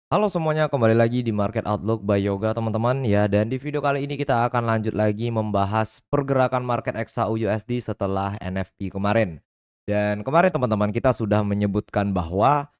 Halo semuanya, kembali lagi di Market Outlook by Yoga teman-teman ya. Dan di video kali ini kita akan lanjut lagi membahas pergerakan market XAU USD setelah NFP kemarin. Dan kemarin teman-teman kita sudah menyebutkan bahwa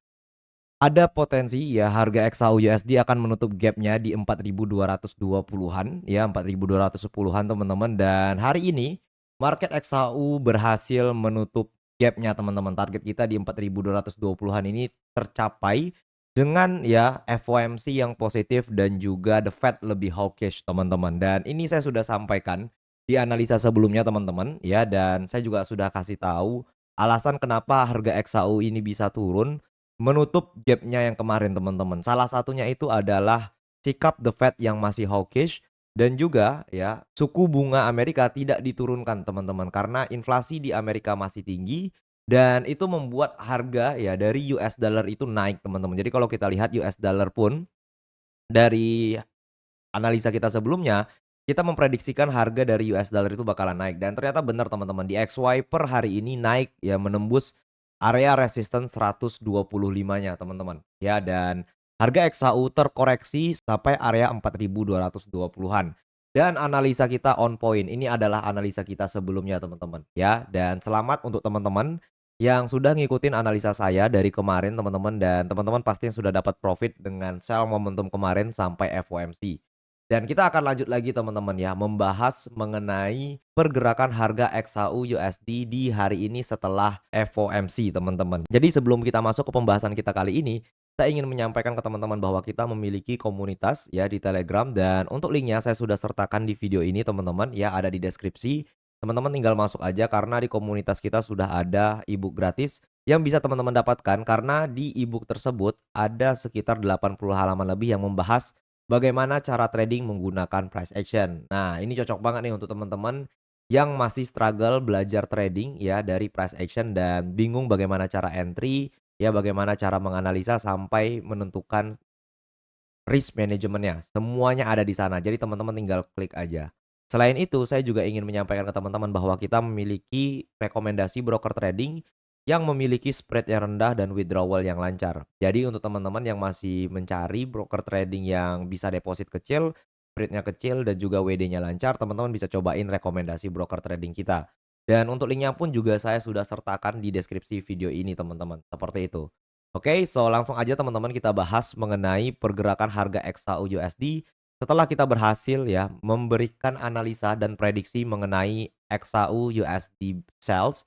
ada potensi ya harga XAU USD akan menutup gapnya di 4.220-an ya, 4.210-an teman-teman. Dan hari ini market XAU berhasil menutup gapnya teman-teman. Target kita di 4.220-an ini tercapai dengan ya FOMC yang positif dan juga The Fed lebih hawkish teman-teman. Dan ini saya sudah sampaikan di analisa sebelumnya teman-teman ya, dan saya juga sudah kasih tahu alasan kenapa harga XAU ini bisa turun menutup gapnya yang kemarin teman-teman. Salah satunya itu adalah sikap The Fed yang masih hawkish dan juga ya suku bunga Amerika tidak diturunkan teman-teman karena inflasi di Amerika masih tinggi dan itu membuat harga ya dari US dollar itu naik teman-teman. Jadi kalau kita lihat US dollar pun dari analisa kita sebelumnya, kita memprediksikan harga dari US dollar itu bakalan naik dan ternyata benar teman-teman, di XY per hari ini naik ya menembus area resistance 125-nya teman-teman. Ya, dan harga XAU terkoreksi sampai area 4.220-an. Dan analisa kita on point. Ini adalah analisa kita sebelumnya teman-teman ya. Dan selamat untuk teman-teman yang sudah ngikutin analisa saya dari kemarin teman-teman, dan teman-teman pasti yang sudah dapat profit dengan sell momentum kemarin sampai FOMC. Dan kita akan lanjut lagi teman-teman ya, membahas mengenai pergerakan harga XAU USD di hari ini setelah FOMC teman-teman. Jadi sebelum kita masuk ke pembahasan kita kali ini, saya ingin menyampaikan ke teman-teman bahwa kita memiliki komunitas ya di Telegram, dan untuk linknya saya sudah sertakan di video ini teman-teman ya, ada di deskripsi. Teman-teman tinggal masuk aja karena di komunitas kita sudah ada ebook gratis yang bisa teman-teman dapatkan, karena di ebook tersebut ada sekitar 80 halaman lebih yang membahas bagaimana cara trading menggunakan price action. Nah, ini cocok banget nih untuk teman-teman yang masih struggle belajar trading ya dari price action dan bingung bagaimana cara entry, ya bagaimana cara menganalisa sampai menentukan risk manajemennya. Semuanya ada di sana. Jadi teman-teman tinggal klik aja. Selain itu, saya juga ingin menyampaikan ke teman-teman bahwa kita memiliki rekomendasi broker trading yang memiliki spread yang rendah dan withdrawal yang lancar. Jadi untuk teman-teman yang masih mencari broker trading yang bisa deposit kecil, spreadnya kecil dan juga WD-nya lancar, teman-teman bisa cobain rekomendasi broker trading kita. Dan untuk linknya pun juga saya sudah sertakan di deskripsi video ini teman-teman. Seperti itu. Oke, so langsung aja teman-teman kita bahas mengenai pergerakan harga XAU USD setelah kita berhasil ya memberikan analisa dan prediksi mengenai XAU USD sales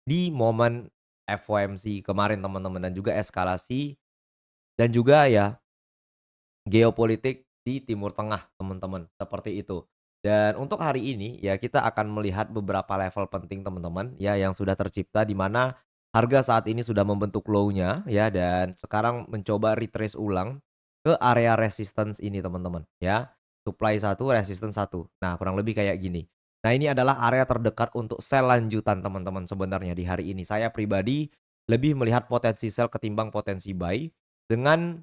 di momen FOMC kemarin teman-teman, dan juga eskalasi dan juga ya geopolitik di Timur Tengah teman-teman, seperti itu. Dan untuk hari ini ya kita akan melihat beberapa level penting teman-teman ya yang sudah tercipta, di mana harga saat ini sudah membentuk low-nya ya dan sekarang mencoba retrace ulang ke area resistance ini teman-teman ya. Supply satu, resistance satu. Nah, kurang lebih kayak gini. Nah, ini adalah area terdekat untuk sell lanjutan teman-teman sebenarnya di hari ini. Saya pribadi lebih melihat potensi sell ketimbang potensi buy dengan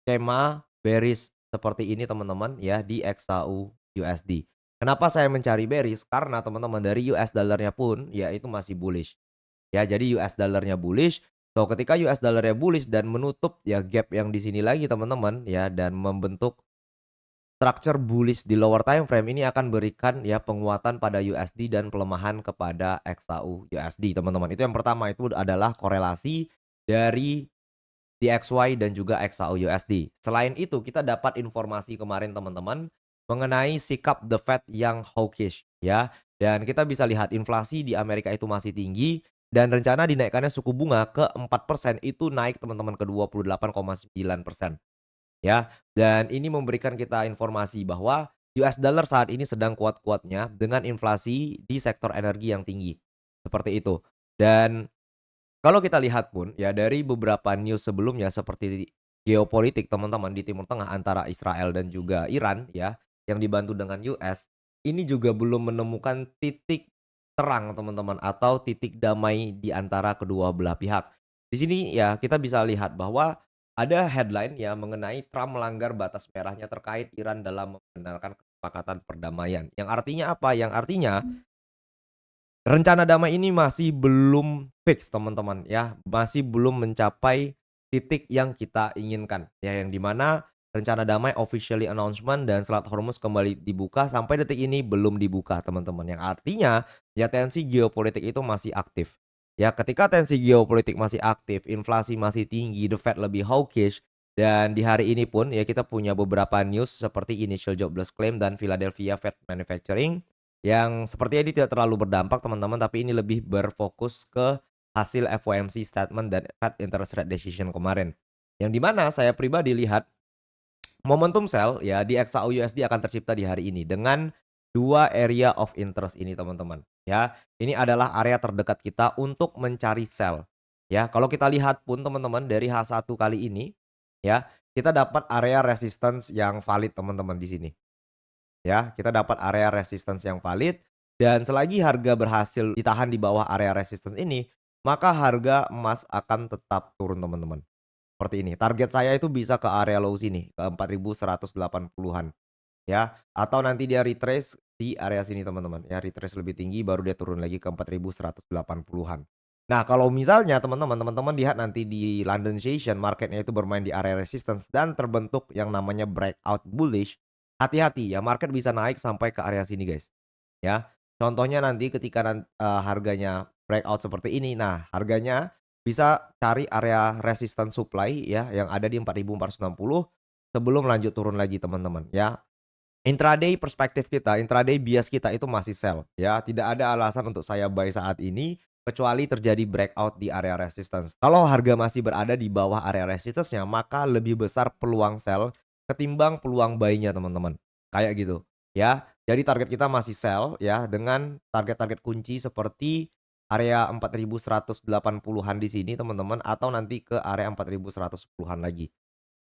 skema bearish seperti ini teman-teman ya di XAU USD. Kenapa saya mencari bearish? Karena teman-teman dari US dollarnya pun ya itu masih bullish. Ya, jadi US dollarnya bullish. So ketika US dollarnya bullish dan menutup ya gap yang di sini lagi teman-teman ya dan membentuk structure bullish di lower time frame, ini akan berikan ya penguatan pada USD dan pelemahan kepada XAU USD teman-teman. Itu yang pertama, itu adalah korelasi dari DXY dan juga XAU USD. Selain itu, kita dapat informasi kemarin teman-teman mengenai sikap The Fed yang hawkish ya. Dan kita bisa lihat inflasi di Amerika itu masih tinggi dan rencana dinaikkannya suku bunga ke 4% itu naik teman-teman ke 28,9% ya. Dan ini memberikan kita informasi bahwa US dollar saat ini sedang kuat-kuatnya dengan inflasi di sektor energi yang tinggi. Seperti itu. Dan kalau kita lihat pun ya dari beberapa news sebelumnya seperti geopolitik teman-teman di Timur Tengah antara Israel dan juga Iran ya yang dibantu dengan US, ini juga belum menemukan titik terang teman-teman atau titik damai di antara kedua belah pihak. Di sini ya kita bisa lihat bahwa ada headline ya mengenai Trump melanggar batas merahnya terkait Iran dalam membenarkan kesepakatan perdamaian. Yang artinya apa? Yang artinya rencana damai ini masih belum fix teman-teman ya, masih belum mencapai titik yang kita inginkan, ya yang di mana rencana damai officially announcement dan Selat Hormuz kembali dibuka sampai detik ini belum dibuka teman-teman, yang artinya ya tensi geopolitik itu masih aktif. Ya ketika tensi geopolitik masih aktif, inflasi masih tinggi, the Fed lebih hawkish, dan di hari ini pun ya kita punya beberapa news seperti initial jobless claim dan Philadelphia Fed Manufacturing yang sepertinya ini tidak terlalu berdampak teman-teman, tapi ini lebih berfokus ke hasil FOMC statement dan Fed interest rate decision kemarin. Yang di mana saya pribadi lihat momentum sell ya di XAU USD akan tercipta di hari ini dengan 2 area of interest ini teman-teman, ya. Ini adalah area terdekat kita untuk mencari sell, ya. Kalau kita lihat pun teman-teman dari H1 kali ini, ya, kita dapat area resistance yang valid teman-teman di sini, ya. Kita dapat area resistance yang valid dan selagi harga berhasil ditahan di bawah area resistance ini, maka harga emas akan tetap turun teman-teman. Seperti ini, target saya itu bisa ke area low sini, ke 4.180-an ya, atau nanti dia retrace di area sini teman-teman, ya retrace lebih tinggi baru dia turun lagi ke 4.180-an. Nah, kalau misalnya teman-teman lihat nanti di London Session marketnya itu bermain di area resistance dan terbentuk yang namanya breakout bullish, hati-hati ya market bisa naik sampai ke area sini guys, ya. Contohnya nanti ketika harganya breakout seperti ini, nah harganya bisa cari area resistance supply ya yang ada di 4.460 sebelum lanjut turun lagi teman-teman ya. Intraday perspektif kita, intraday bias kita itu masih sell ya. Tidak ada alasan untuk saya buy saat ini kecuali terjadi breakout di area resistance. Kalau harga masih berada di bawah area resistance-nya, maka lebih besar peluang sell ketimbang peluang buy-nya teman-teman. Kayak gitu ya. Jadi target kita masih sell ya dengan target-target kunci seperti area 4.180-an di sini teman-teman atau nanti ke area 4.110-an lagi.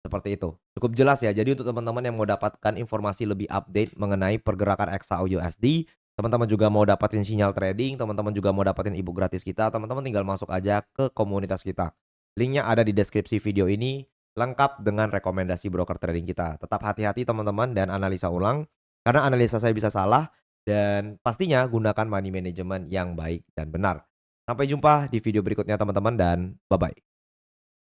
Seperti itu. Cukup jelas ya. Jadi untuk teman-teman yang mau dapatkan informasi lebih update mengenai pergerakan XAU USD, teman-teman juga mau dapatin sinyal trading, teman-teman juga mau dapatin ebook gratis kita, teman-teman tinggal masuk aja ke komunitas kita. Linknya ada di deskripsi video ini, lengkap dengan rekomendasi broker trading kita. Tetap hati-hati teman-teman dan analisa ulang, karena analisa saya bisa salah, dan pastinya gunakan money management yang baik dan benar. Sampai jumpa di video berikutnya teman-teman dan bye-bye.